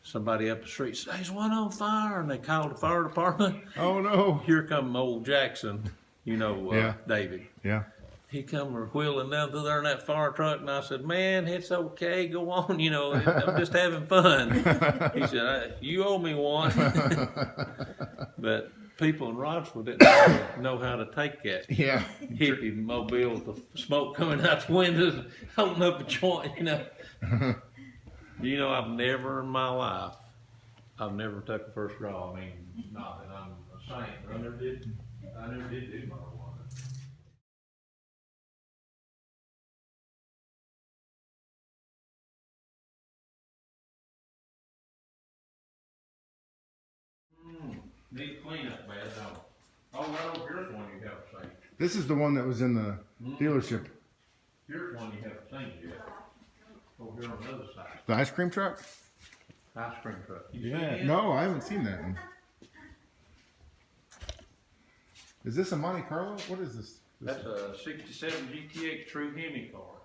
somebody up the street said, "There's one on fire," and they called the fire department. Oh no. Here come old Jackson, you know, David. Yeah. He come wheeling down through there in that fire truck, and I said, "Man, it's okay, go on, you know, I'm just having fun." He said, "You owe me one." But people in Rogersville didn't know how to take that hippie mobile with the smoke coming out the windows, holding up a joint, you know. You know, I've never in my life, I've never took a first draw. I mean, not that I'm a saint, but I never did do marijuana. Need cleanup, bad dog. Oh, right over here's one you haven't seen. This is the one that was in the dealership. Here's one you haven't seen yet. Over here on the other side. The ice cream truck? Ice cream truck. You seen Yeah. it? No, I haven't seen that one. Is this a Monte Carlo? What is this? That's a 67 GTX true Hemi car.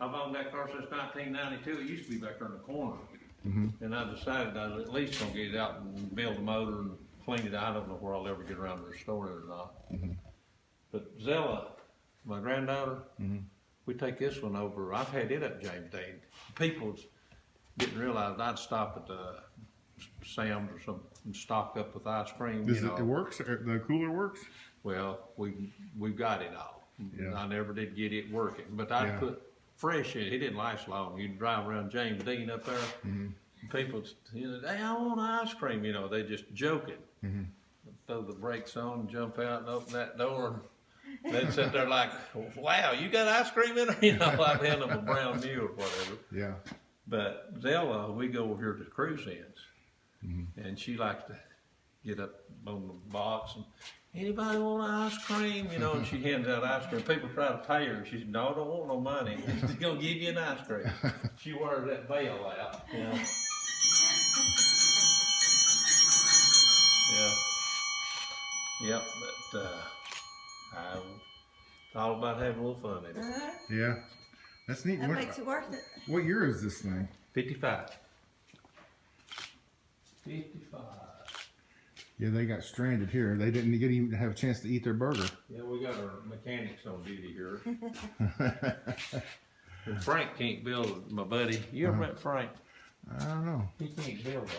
I've owned that car since 1992. It used to be back there in the corner. Mm-hmm. And I decided I was at least going to get it out and build the motor and clean it. I don't know where I'll ever get around to restoring it or not. Mm-hmm. But Zella, my granddaughter, Mm-hmm. we take this one over. I've had it up James Dean. People didn't realize I'd stop at the Sam's or something and stock up with ice cream. It works? The cooler works? Well, we've got it all. Yeah. I never did get it working, but I put fresh in it. It didn't last long. You'd drive around James Dean up there. Mm-hmm. People, "Hey, I want ice cream," you know, they just joking. Mm-hmm. Throw the brakes on, jump out and open that door. They'd sit there like, wow, you got ice cream in there? You know, like hand them a brown mule or whatever. Yeah. But Zella, we go over here to the cruise ins, and she likes to get up on the box and, anybody want ice cream? You know, and she hands out ice cream. People try to pay her. She said, no, I don't want no money. She's going to give you an ice cream. She wears that veil out, you know. Yeah. Yep, but it's all about having a little fun in it. Yeah. That's neat. That makes it worth it. What year is this thing? 55. 55. Yeah, they got stranded here. They didn't even have a chance to eat their burger. Yeah, we got our mechanics on duty here. And Frank can't build, my buddy. You ever met Frank? I don't know. He can't build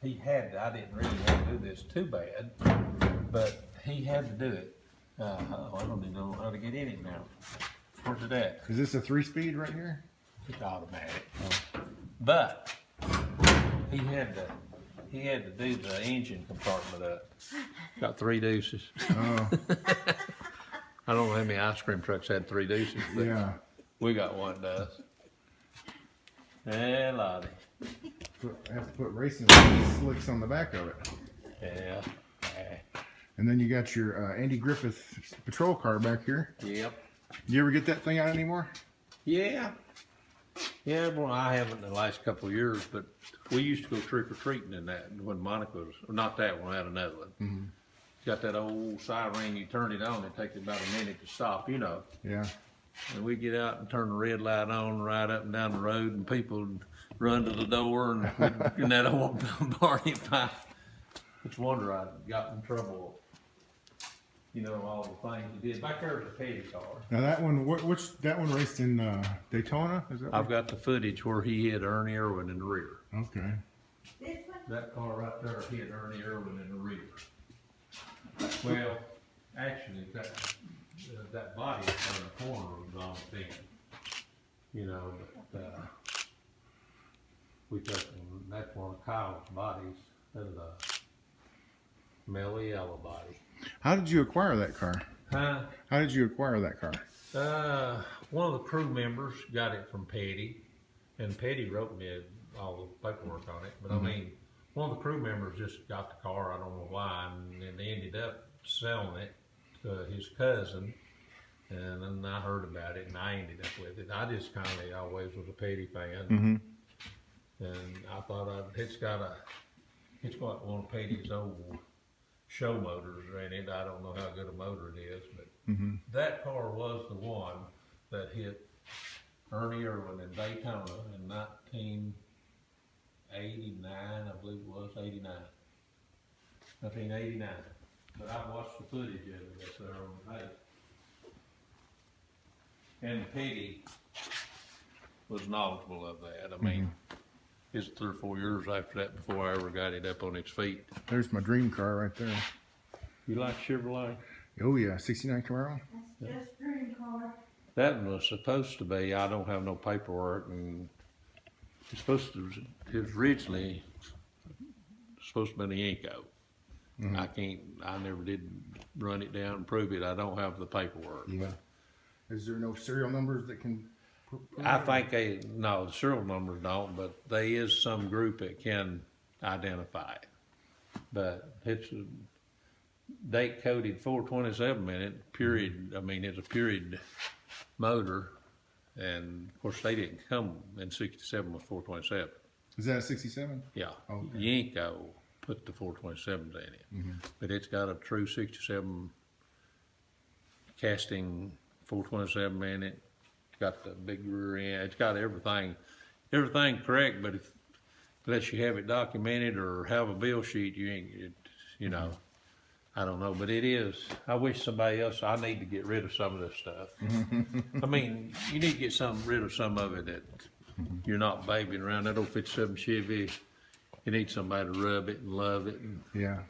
he had to, I didn't really want to do this too bad, but he had to do it. I don't even know how to get in it now. Where's it at? Is this a 3-speed right here? It's automatic. But he had to do the engine compartment up. Got 3 deuces. Oh, I don't know how many ice cream trucks had 3 deuces, but yeah. we got one that does. And Lottie. I have to put racing slicks on the back of it. Yeah. And then you got your Andy Griffith patrol car back here. Yep. You ever get that thing out anymore? Yeah. Yeah, well, I haven't in the last couple of years, but we used to go trick-or-treating in that when Monica was, not that one, I had another one. Mm-hmm. Got that old siren, you turn it on, it takes about a minute to stop, you know. Yeah. And we get out and turn the red light on, ride up and down the road, and people run to the door, and that old Barney pipe. It's a wonder I got in trouble. You know, all the things he did. Back there is a petty car. Now that one, that one raced in Daytona? Is that I've got the footage where he hit Ernie Irwin in the rear. Okay. This one? That car right there hit Ernie Irwin in the rear. Well, actually, that body in the corner was on thin. You know, but we took, that's one of Kyle's bodies. That is a Melly yellow body. How did you acquire that car? Huh? How did you acquire that car? One of the crew members got it from Petty, and Petty wrote me all the paperwork on it. But I mean, one of the crew members just got the car, I don't know why, and then they ended up selling it to his cousin. And then I heard about it, and I ended up with it. I just kind of always was a Petty fan. Mm-hmm. And I thought it's got one of Petty's old show motors in it. I don't know how good a motor it is, but that car was the one that hit Ernie Irwin in Daytona in 1989, I believe it was, 1989. But I watched the footage of it that's there on the page. And Petty was knowledgeable of that. I mean, it's 3 or 4 years after that before I ever got it up on its feet. There's my dream car right there. You like Chevrolet? Oh yeah, 69 Camaro. That's just dream car. That was supposed to be, I don't have no paperwork, and it's supposed to, it was originally supposed to be the Inco. I never did run it down and prove it. I don't have the paperwork. Yeah. Is there no serial numbers that can? I think no, the serial numbers don't, but there is some group that can identify it. But it's a date coded 427 minute period. I mean, it's a period motor, and of course they didn't come in 67 with 427. Is that a 67? Yeah, Okay. Yenko put the 427s in it, but it's got a true 67 casting 427 in it. It's got the big rear end. It's got everything correct. But unless you have it documented or have a bill sheet, you ain't. You know, I don't know. But it is. I wish somebody else. I need to get rid of some of this stuff. I mean, you need to get rid of some of it that you're not babying around. That old 57 Chevy. You need somebody to rub it and love it. And Yeah.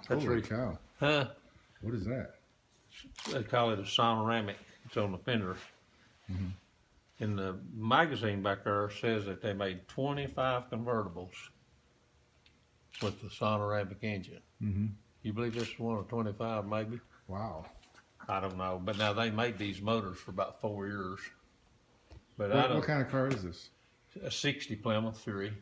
that's Holy cow. Huh? What is that? They call it a sonoramic. It's on the fender. And the magazine back there says that they made 25 convertibles with the sonoramic engine. You believe this is one of 25, maybe? Wow. I don't know, but now they made these motors for about 4 years. But I What don't. kind of car is this? A 60 Plymouth Fury,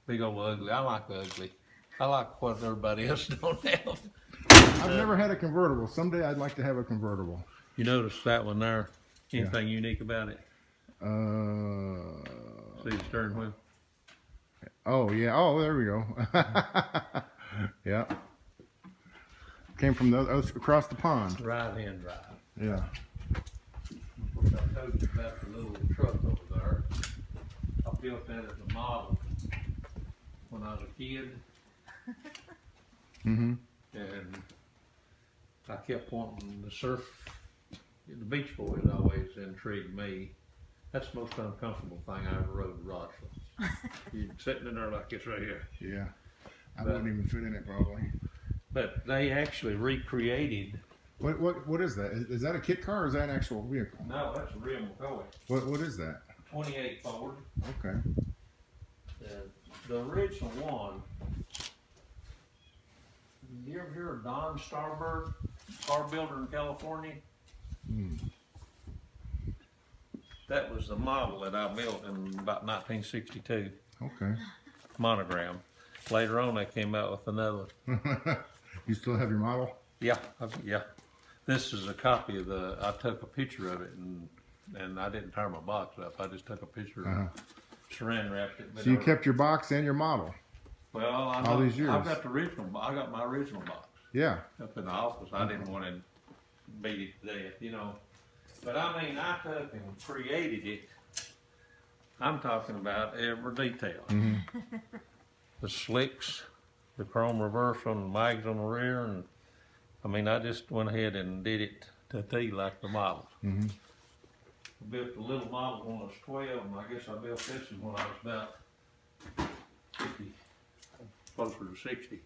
big old ugly. I like the ugly. I like what everybody else don't have. I've never had a convertible. Someday I'd like to have a convertible. You notice that one there? Anything unique about it? See the steering wheel? Oh yeah. Oh, there we go. Yeah. Came from across the pond. Right-hand drive. Yeah. Of course, I told you about the little truck over there. I built that as a model when I was a kid, Mm-hmm. and I kept wanting to surf. The Beach Boys always intrigued me. That's the most uncomfortable thing I ever rode to Rogersville. You're sitting in there like this right here. Yeah. I wouldn't even fit in it probably. But they actually recreated. What is that? Is that a kit car or is that an actual vehicle? No, that's a real McCoy. What is that? 28 Ford. Okay. The original one. You ever hear of Don Starberg, car builder in California? Hmm. That was the model that I built in about 1962. Okay. Monogram. Later on, they came out with another. You still have your model? Yeah, yeah. This is a copy of I took a picture of it and I didn't tear my box up. I just took a picture and saran wrapped it. So you kept your box and your model? Well, all these years. I've got the original. I got my original box. Yeah. Up in the office. I didn't want to beat it to death, you know. But I mean, I took and created it. I'm talking about every detail. Mm-hmm. The slicks, the chrome reverse on the mags on the rear, and I mean, I just went ahead and did it to T like the model. Mm-hmm. I built the little model when I was 12, and I guess I built this one when I was about 50, closer to 60.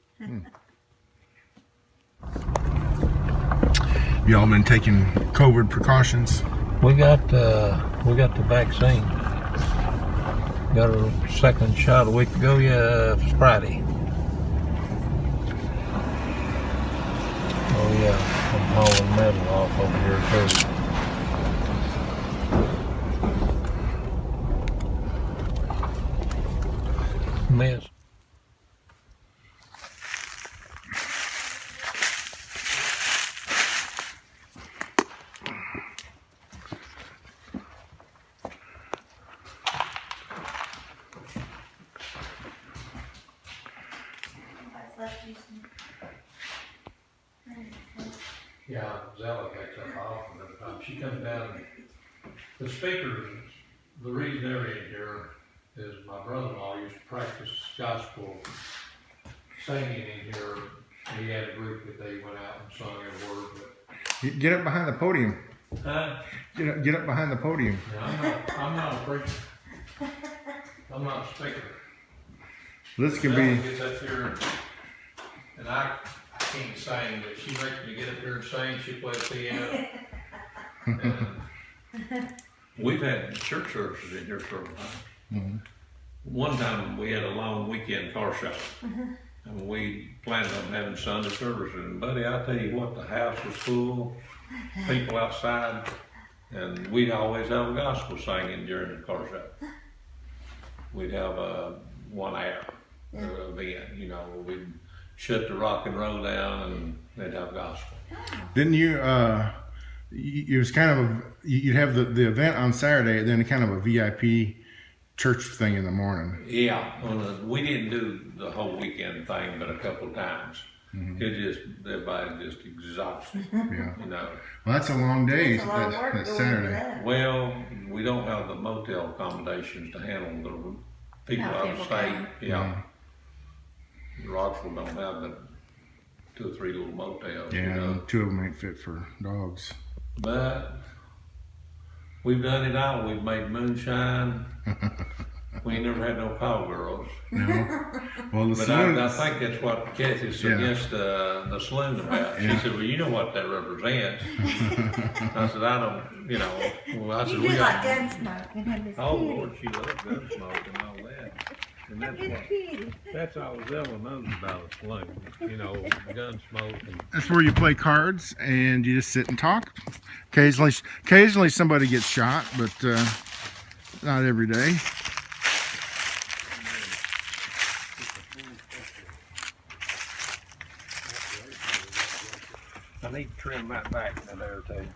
Y'all been taking COVID precautions? We got the vaccine. Got a second shot a week ago. Yeah, it's Friday. Oh yeah, I'm hauling metal off over here too. Mess. Yeah, Zella takes up often every time. She comes down. The speakers, the reason they're in here is my brother-in-law used to practice gospel singing in here. He had a group that they went out and sung every word. Get up behind the podium. Get up behind the podium. Yeah, I'm not a preacher. I'm not a speaker. This can Zella be. gets up here and I can't sing, but she makes me get up here and sing. She plays piano. And we've had church services in here several times. Mm-hmm. One time we had a long weekend car show. And we planned on having Sunday service. And buddy, I tell you what, the house was full, people outside, and we'd always have a gospel singing during the car show. We'd have a 1 hour event, you know, we'd shut the rock and roll down and they'd have gospel. Didn't you? It was kind of you'd have the event on Saturday, then kind of a VIP church thing in the morning. Yeah, we didn't do the whole weekend thing, but a couple of times. Mm-hmm. Everybody just exhausted. Yeah. You know. Well, that's a long day. It's a lot of work That's going into Saturday. that. Well, we don't have the motel accommodations to handle the people out of people state. coming. Yeah. Rogersville don't have the 2 or 3 little motels. Yeah, You know? and 2 of them ain't fit for dogs. But we've done it all. We've made moonshine. We ain't never had no cowgirls. No. Well, the But saloon. I think that's what Kathy suggested the saloon about. She said, well, you know what that represents. I said, I don't, you know. Well, I said, You we do like got. Gunsmoke and have this Oh, kid. Lord, she loves Gunsmoke and all that. And that's all I was ever known about a saloon. You know, gun smoke and That's where you play cards and you just sit and talk. Occasionally somebody gets shot, but not every day. I need to trim that back in there too.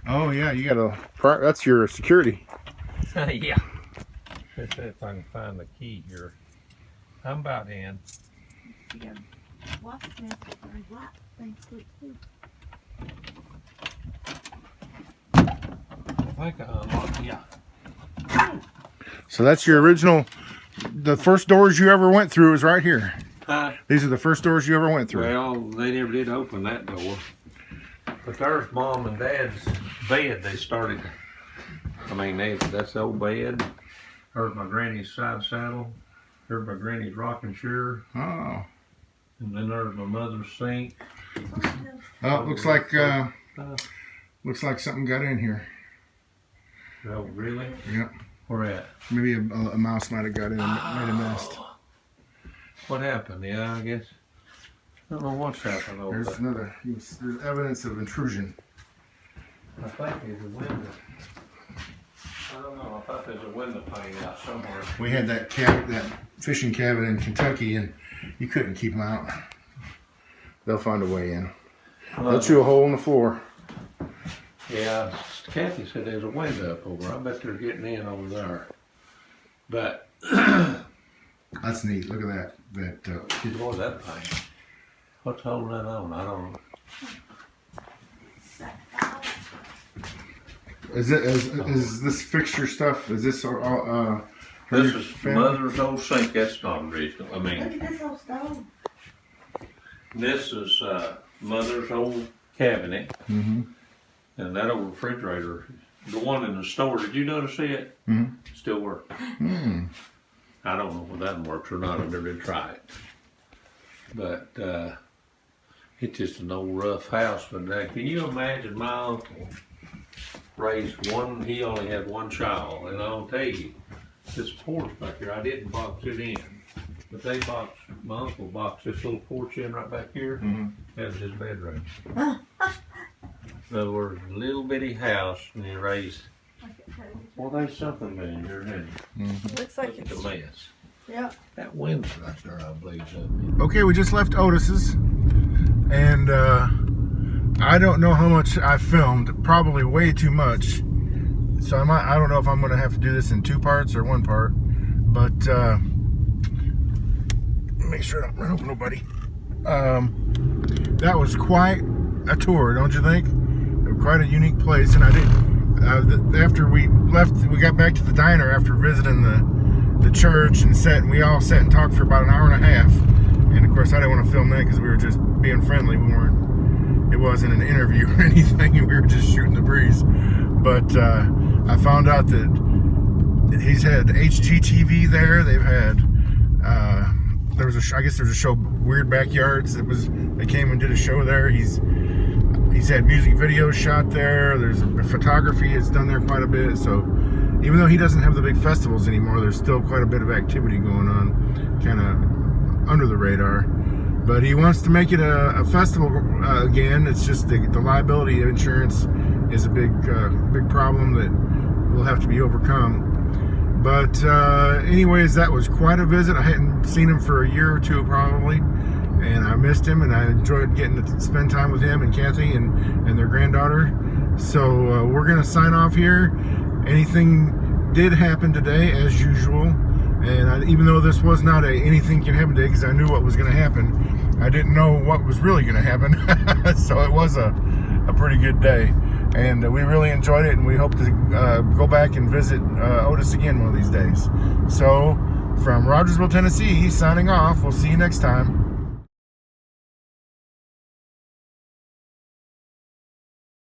Oh yeah, you got a. That's your security. Yeah. Let's see if I can find the key here. I'm about in. I think I unlocked, yeah. So that's your original. The first doors you ever went through is right here. These are the first doors you ever went through. Well, they never did open that door. But there's Mom and Dad's bed they started. I mean, that's the old bed. There's my granny's side saddle. There's my granny's rocking chair. Oh. And then there's my mother's sink. Oh, looks like something got in here. Oh, really? Yep. Where at? Maybe a mouse might have got in and made a nest. What happened? Yeah, I guess. I don't know what's happened over There's there. another. There's evidence of intrusion. I think there's a window. I don't know. I thought there's a window pane out somewhere. We had that fishing cabin in Kentucky, and you couldn't keep them out. They'll find a way in. They'll chew a hole in the floor. Yeah, Kathy said there's a window up over. I bet they're getting in over there. But That's neat. Look at that. boy, that thing. What's holding that on? I don't know. Is this fixture stuff? Is this from This your is family? Mother's old sink. That's not original. I mean, Look at this old stove. this is Mother's old cabinet. Mm-hmm. And that old refrigerator, the one in the store, did you notice it? Mm-hmm. Still works. Mm. I don't know whether that works or not. I never did try it. But it's just an old rough house. But can you imagine my uncle raised one, he only had one child. And I'll tell you, this porch back here, I didn't box it in. But my uncle boxed this little porch in right back here. Mm-hmm. That was his bedroom. In other words, a little bitty house, and he raised. Well, there's something in here, isn't there? Looks like Look at it's. the mess. Yeah. That window right there, I believe, something. Okay, we just left Otis's, and I don't know how much I filmed. Probably way too much. So I don't know if I'm gonna have to do this in 2 parts or 1 part. But make sure I don't run over nobody. That was quite a tour, don't you think? Quite a unique place, and I didn't. After we left, we got back to the diner after visiting the church and we all sat and talked for about an hour and a half. And of course, I didn't want to film that because we were just being friendly. It wasn't an interview or anything. We were just shooting the breeze. But I found out that he's had HGTV there. They've had I guess there was a show, Weird Backyards. They came and did a show there. He's had music videos shot there. There's photography. It's done there quite a bit. So even though he doesn't have the big festivals anymore, there's still quite a bit of activity going on, kind of under the radar. But he wants to make it a festival again. It's just the liability insurance is a big problem that will have to be overcome. But anyways, that was quite a visit. I hadn't seen him for a year or 2 probably, and I missed him, and I enjoyed getting to spend time with him and Kathy and their granddaughter. So we're gonna sign off here. Anything did happen today, as usual, and even though this was not anything can happen today, because I knew what was gonna happen, I didn't know what was really gonna happen. So it was a pretty good day. And we really enjoyed it, and we hope to go back and visit Otis again one of these days. So, from Rogersville, Tennessee, signing off. We'll see you next time.